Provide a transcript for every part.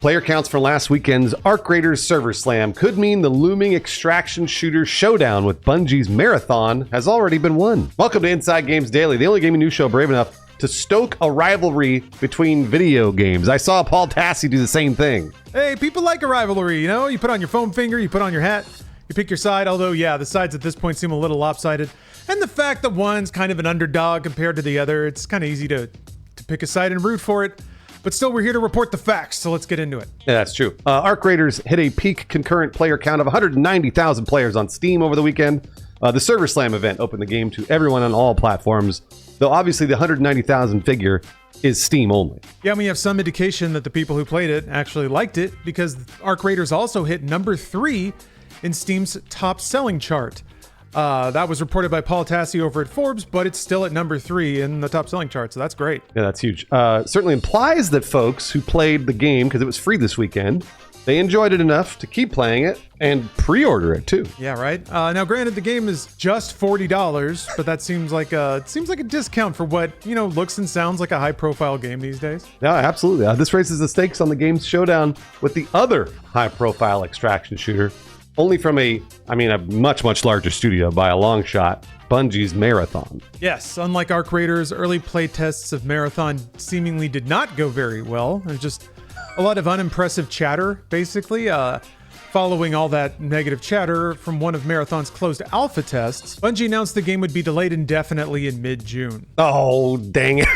Player counts for last weekend's Arc Raiders server slam could mean the looming extraction shooter showdown with Bungie's marathon has already been won. Welcome to Inside Games Daily, the only gaming news show brave enough to stoke a rivalry between video games. I saw Paul Tassi do the same thing. Hey, people like a rivalry, you know? You put on your foam finger, you put on your hat, you pick your side, although, yeah, the sides at this point seem a little lopsided. And the fact that one's kind of an underdog compared to the other, it's kind of easy to pick a side and root for it. But still, we're here to report the facts, so let's get into it. Yeah, that's true. Arc Raiders hit a peak concurrent player count of 190,000 players on Steam over the weekend. The Server Slam event opened the game to everyone on all platforms, though obviously the 190,000 figure is Steam only. Yeah, we have some indication that the people who played it actually liked it, because Arc Raiders also hit number 3 in Steam's top selling chart. That was reported by Paul Tassi over at Forbes, but it's still at number 3 in the top selling chart, so that's great. Yeah, that's huge. Certainly implies that folks who played the game, because it was free this weekend, they enjoyed it enough to keep playing it and pre-order it too. Yeah, right. Now, granted, the game is just $40, but that seems like a discount for what, you know, looks and sounds like a high-profile game these days. Yeah, absolutely. This raises the stakes on the game's showdown with the other high-profile extraction shooter, only from a much, much larger studio by a long shot, Bungie's Marathon. Yes, unlike Arc Raiders, early play tests of Marathon seemingly did not go very well. There's just a lot of unimpressive chatter, basically. Following all that negative chatter from one of Marathon's closed alpha tests, Bungie announced the game would be delayed indefinitely in mid-June. Oh, dang it.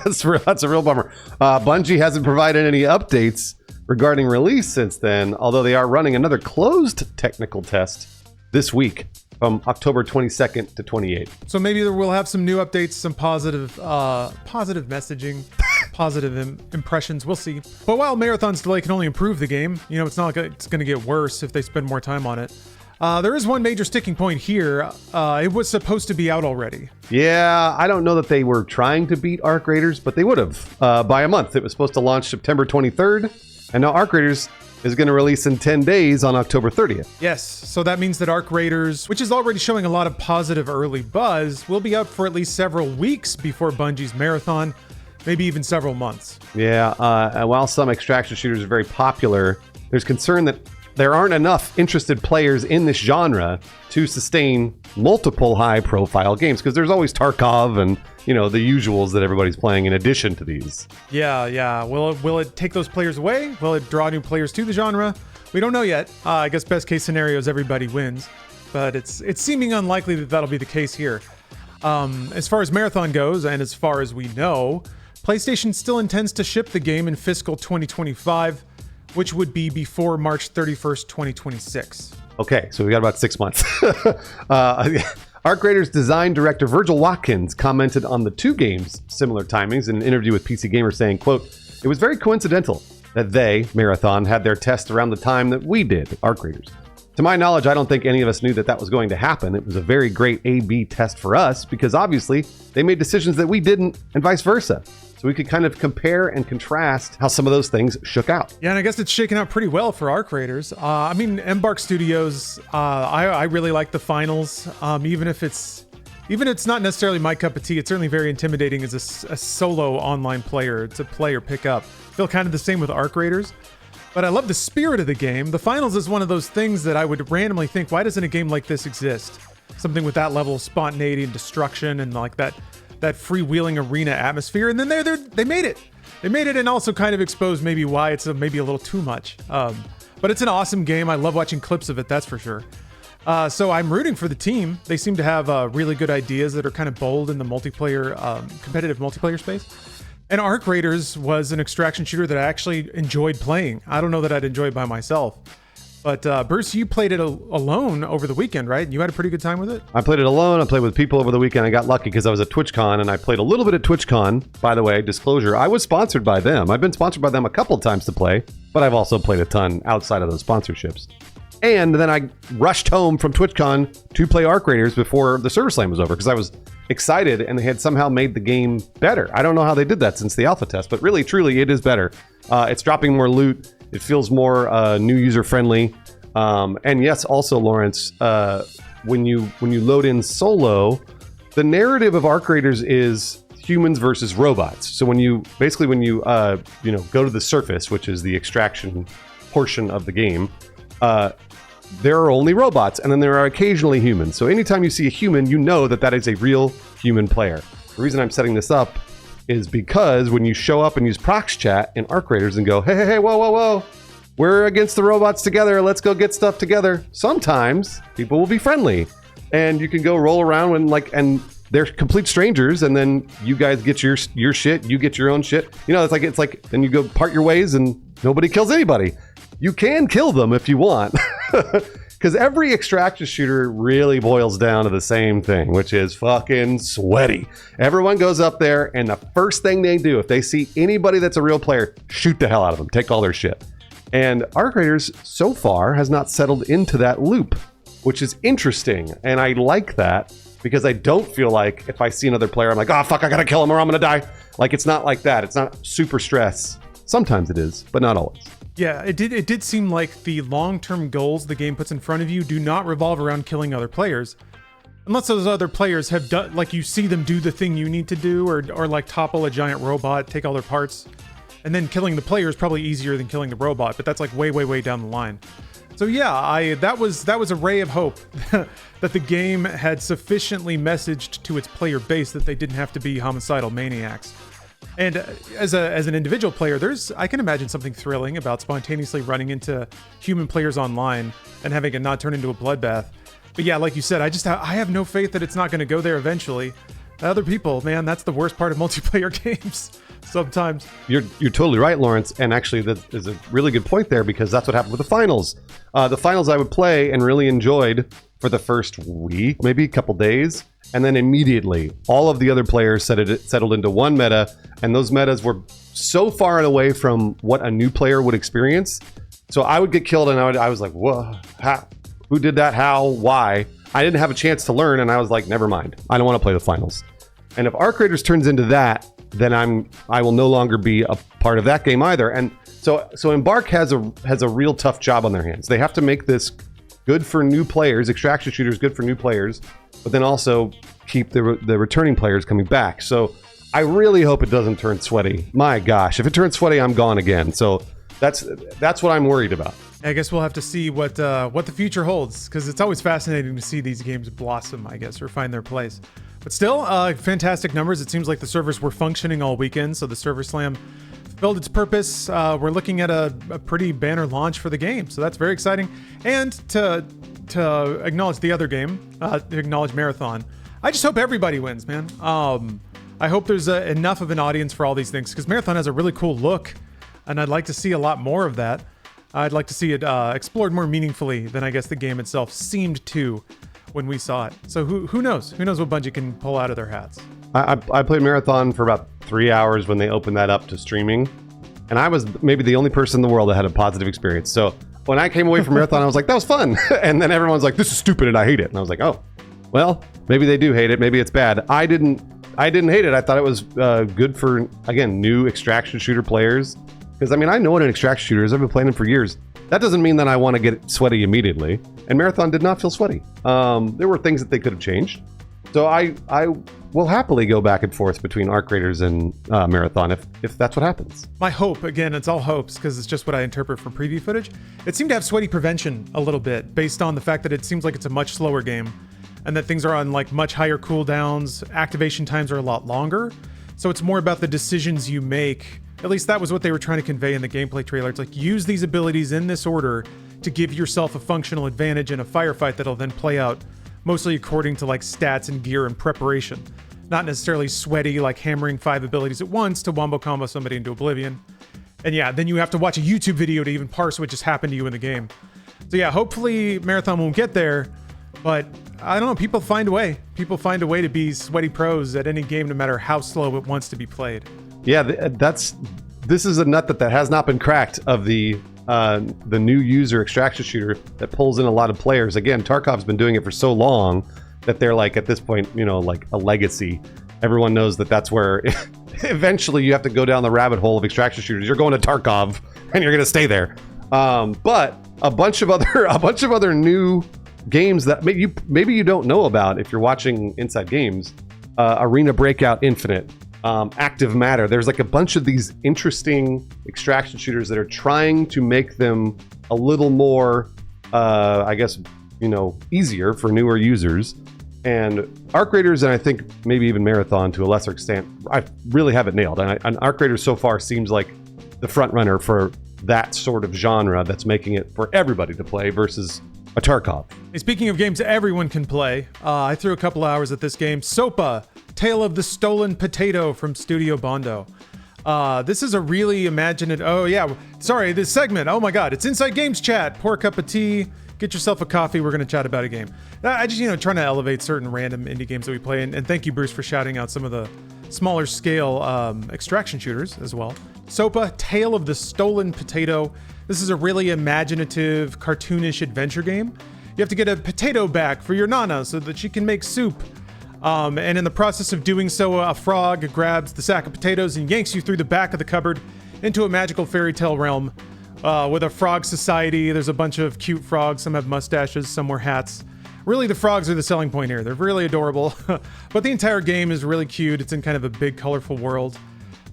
That's a real bummer. Bungie hasn't provided any updates regarding release since then, although they are running another closed technical test this week from October 22nd to 28th. So maybe we'll have some new updates, some positive messaging, positive impressions. We'll see. But while Marathon's delay can only improve the game, you know, it's not like it's going to get worse if they spend more time on it. There is one major sticking point here. It was supposed to be out already. Yeah, I don't know that they were trying to beat Arc Raiders, but they would have by a month. It was supposed to launch September 23rd. And now Arc Raiders is going to release in 10 days on October 30th. Yes, so that means that Arc Raiders, which is already showing a lot of positive early buzz, will be out for at least several weeks before Bungie's Marathon, maybe even several months. Yeah, while some extraction shooters are very popular, there's concern that there aren't enough interested players in this genre to sustain multiple high-profile games, because there's always Tarkov and, you know, the usuals that everybody's playing in addition to these. Yeah. Will it take those players away? Will it draw new players to the genre? We don't know yet. I guess best case scenario is everybody wins, but it's seeming unlikely that that'll be the case here. As far as Marathon goes, and as far as we know, PlayStation still intends to ship the game in fiscal 2025, which would be before March 31st, 2026. Okay, so we got about 6 months. Arc Raiders design director Virgil Watkins commented on the two games' similar timings in an interview with PC Gamer, saying, quote, "It was very coincidental that they, Marathon, had their test around the time that we did, Arc Raiders. To my knowledge, I don't think any of us knew that that was going to happen. It was a very great A/B test for us because obviously they made decisions that we didn't and vice versa. So we could kind of compare and contrast how some of those things shook out." Yeah, and I guess it's shaken out pretty well for Arc Raiders. Embark Studios, I really like the finals. Even if it's not necessarily my cup of tea, it's certainly very intimidating as a solo online player to play or pick up. I feel kind of the same with Arc Raiders. But I love the spirit of the game. The finals is one of those things that I would randomly think, why doesn't a game like this exist? Something with that level of spontaneity and destruction and like that freewheeling arena atmosphere. And then they made it. They made it and also kind of exposed maybe why it's maybe a little too much. But it's an awesome game. I love watching clips of it, that's for sure. So I'm rooting for the team. They seem to have really good ideas that are kind of bold in the multiplayer, competitive multiplayer space. And Arc Raiders was an extraction shooter that I actually enjoyed playing. I don't know that I'd enjoy it by myself. But Bruce, you played it alone over the weekend, right? You had a pretty good time with it? I played it alone. I played with people over the weekend. I got lucky because I was at TwitchCon, and I played a little bit at TwitchCon. By the way, disclosure, I was sponsored by them. I've been sponsored by them a couple of times to play, but I've also played a ton outside of those sponsorships. And then I rushed home from TwitchCon to play Arc Raiders before the Server Slam was over because I was excited and they had somehow made the game better. I don't know how they did that since the alpha test, but really, truly, it is better. It's dropping more loot. It feels more new user friendly. And yes, also, Lawrence, when you load in solo, the narrative of Arc Raiders is humans versus robots. So when you go to the surface, which is the extraction portion of the game, there are only robots, and then there are occasionally humans. So anytime you see a human, you know that that is a real human player. The reason I'm setting this up is because when you show up and use Prox Chat in Arc Raiders and go, hey, whoa, we're against the robots together, let's go get stuff together. Sometimes people will be friendly, and you can go roll around and they're complete strangers, and then you guys get your shit, you get your own shit. You know, it's like then you go part your ways and nobody kills anybody. You can kill them if you want. Because every extraction shooter really boils down to the same thing, which is fucking sweaty. Everyone goes up there, and the first thing they do, if they see anybody that's a real player, shoot the hell out of them, take all their shit. And Arc Raiders, so far, has not settled into that loop, which is interesting. And I like that, because I don't feel like if I see another player, I'm like, oh, fuck, I gotta kill him or I'm gonna die. Like, it's not like that. It's not super stress. Sometimes it is, but not always. Yeah, it did seem like the long-term goals the game puts in front of you do not revolve around killing other players. Unless those other players have done, like, you see them do the thing you need to do, or like topple a giant robot, take all their parts, and then killing the player is probably easier than killing the robot, but that's like way down the line. So yeah, that was a ray of hope that the game had sufficiently messaged to its player base that they didn't have to be homicidal maniacs. And as an individual player, I can imagine something thrilling about spontaneously running into human players online and having it not turn into a bloodbath. But yeah, like you said, I have no faith that it's not going to go there eventually. Other people, man, that's the worst part of multiplayer games. Sometimes. You're totally right, Lawrence. And actually, that is a really good point there, because that's what happened with the finals. The finals I would play and really enjoyed for the first week, maybe a couple days. And then immediately, all of the other players settled into one meta. And those metas were so far away from what a new player would experience. So I would get killed, and I was like, whoa, who did that? How? Why? I didn't have a chance to learn, and I was like, never mind. I don't want to play the finals. And if Arc Raiders turns into that, then I will no longer be a part of that game either. And so Embark has a real tough job on their hands. They have to make this good for new players, extraction shooters good for new players, but then also keep the returning players coming back. So I really hope it doesn't turn sweaty. My gosh, if it turns sweaty, I'm gone again. So that's what I'm worried about. I guess we'll have to see what the future holds, because it's always fascinating to see these games blossom, I guess, or find their place. But still, fantastic numbers. It seems like the servers were functioning all weekend, so the server slam fulfilled its purpose. We're looking at a pretty banner launch for the game, so that's very exciting. And to acknowledge the other game, to acknowledge Marathon, I just hope everybody wins, man. I hope there's enough of an audience for all these things, because Marathon has a really cool look, and I'd like to see a lot more of that. I'd like to see it explored more meaningfully than I guess the game itself seemed to when we saw it. So who knows? Who knows what Bungie can pull out of their hats? I played Marathon for about 3 hours when they opened that up to streaming, and I was maybe the only person in the world that had a positive experience. So when I came away from Marathon, I was like, that was fun. And then everyone's like, this is stupid and I hate it. And I was like, oh, well, maybe they do hate it. Maybe it's bad. I didn't hate it. I thought it was good for, again, new extraction shooter players. Because, I mean, I know what an extraction shooter is. I've been playing them for years. That doesn't mean that I want to get sweaty immediately. And Marathon did not feel sweaty. There were things that they could have changed. So I will happily go back and forth between Arc Raiders and Marathon if that's what happens. My hope, again, it's all hopes, because it's just what I interpret from preview footage. It seemed to have sweaty prevention a little bit, based on the fact that it seems like it's a much slower game, and that things are on like much higher cooldowns. Activation times are a lot longer. So it's more about the decisions you make. At least that was what they were trying to convey in the gameplay trailer. It's like, use these abilities in this order to give yourself a functional advantage in a firefight that'll then play out mostly according to like stats and gear and preparation. Not necessarily sweaty, like hammering 5 abilities at once to wombo combo somebody into oblivion. And yeah, then you have to watch a YouTube video to even parse what just happened to you in the game. So yeah, hopefully Marathon won't get there, but I don't know, people find a way. People find a way to be sweaty pros at any game, no matter how slow it wants to be played. Yeah, this is a nut that has not been cracked of the new user extraction shooter that pulls in a lot of players. Again, Tarkov's been doing it for so long that they're like, at this point, you know, like a legacy. Everyone knows that that's where eventually you have to go down the rabbit hole of extraction shooters. You're going to Tarkov and you're going to stay there. But a bunch of other new games that maybe you don't know about if you're watching Inside Games. Arena Breakout Infinite Active Matter. There's like a bunch of these interesting extraction shooters that are trying to make them a little more, I guess, easier for newer users. And Arc Raiders, and I think maybe even Marathon to a lesser extent, I really have it nailed. And Arc Raiders so far seems like the front runner for that sort of genre that's making it for everybody to play versus a Tarkov. Hey, speaking of games everyone can play, I threw a couple hours at this game, Sopa, Tale of the Stolen Potato from Studio Bondo. This is a really imaginative... Oh, yeah. Sorry, this segment. Oh, my God. It's Inside Games Chat. Pour a cup of tea. Get yourself a coffee. We're going to chat about a game. I just, trying to elevate certain random indie games that we play. And thank you, Bruce, for shouting out some of the smaller scale extraction shooters as well. Sopa, Tale of the Stolen Potato. This is a really imaginative, cartoonish adventure game. You have to get a potato back for your Nana so that she can make soup. And in the process of doing so, a frog grabs the sack of potatoes and yanks you through the back of the cupboard into a magical fairy tale realm with a frog society. There's a bunch of cute frogs. Some have mustaches, some wear hats. Really, the frogs are the selling point here. They're really adorable. But the entire game is really cute. It's in kind of a big, colorful world.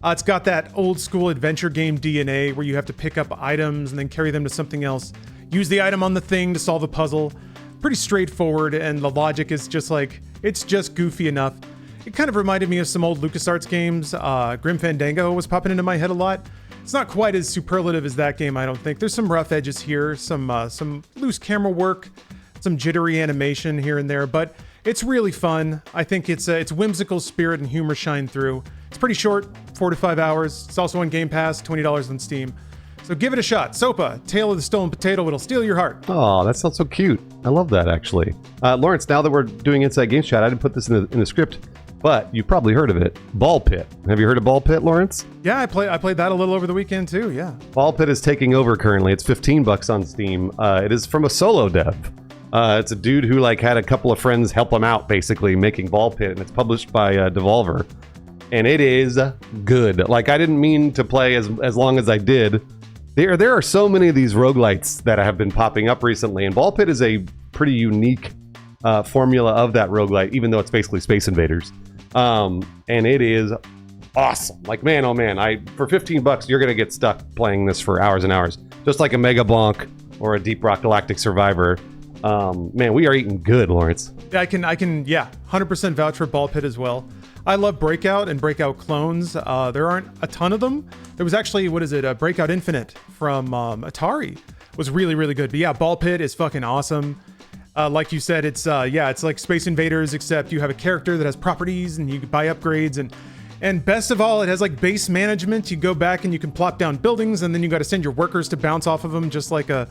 It's got that old school adventure game DNA where you have to pick up items and then carry them to something else. Use the item on the thing to solve a puzzle. Pretty straightforward, and the logic is just like, it's just goofy enough. It kind of reminded me of some old LucasArts games. Grim Fandango was popping into my head a lot. It's not quite as superlative as that game, I don't think. There's some rough edges here, some loose camera work, some jittery animation here and there, but it's really fun. I think its whimsical spirit and humor shine through. It's pretty short, 4 to 5 hours. It's also on Game Pass, $20 on Steam. So give it a shot. Sopa, Tale of the Stolen Potato. It'll steal your heart. Oh, that sounds so cute. I love that, actually. Lawrence, now that we're doing Inside Games Chat, I didn't put this in the script, but you've probably heard of it. Ball Pit. Have you heard of Ball Pit, Lawrence? Yeah, I played that a little over the weekend too, yeah. Ball Pit is taking over currently. It's $15 on Steam. It is from a solo dev. It's a dude who had a couple of friends help him out, basically, making Ball Pit, and it's published by Devolver. And it is good. I didn't mean to play as long as I did. There are so many of these roguelites that have been popping up recently, and Ball Pit is a pretty unique formula of that roguelite, even though it's basically Space Invaders. And it is awesome. Man, oh man, for $15, you're gonna get stuck playing this for hours and hours, just like a Mega Bonk or a Deep Rock Galactic Survivor. Man, we are eating good, Lawrence. Yeah, I can 100% vouch for Ball Pit as well. I love Breakout and Breakout clones. There aren't a ton of them. There was actually, Breakout Infinite from Atari was really, really good. But yeah, Ball Pit is fucking awesome. Like you said, it's like Space Invaders, except you have a character that has properties and you can buy upgrades, and best of all, it has base management. You go back and you can plop down buildings, and then you got to send your workers to bounce off of them, just like a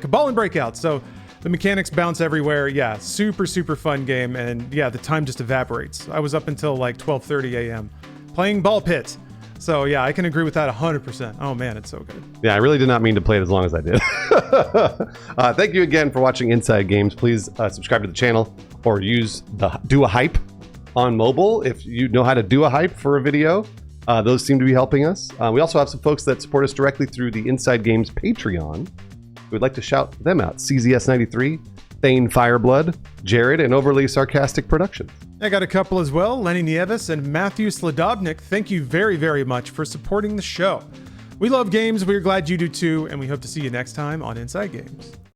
ball in Breakout. So the mechanics bounce everywhere. Yeah, super, super fun game. And yeah, the time just evaporates. I was up until 12:30 a.m. playing Ball Pit. So yeah, I can agree with that 100%. Oh man, it's so good. Yeah, I really did not mean to play it as long as I did. Thank you again for watching Inside Games. Please subscribe to the channel or use the Do a Hype on mobile if you know how to do a hype for a video. Those seem to be helping us. We also have some folks that support us directly through the Inside Games Patreon. We'd like to shout them out. CZS93, Thane Fireblood, Jared, and Overly Sarcastic Productions. I got a couple as well, Lenny Nieves and Matthew Sladovnik. Thank you very, very much for supporting the show. We love games, we're glad you do too, and we hope to see you next time on Inside Games.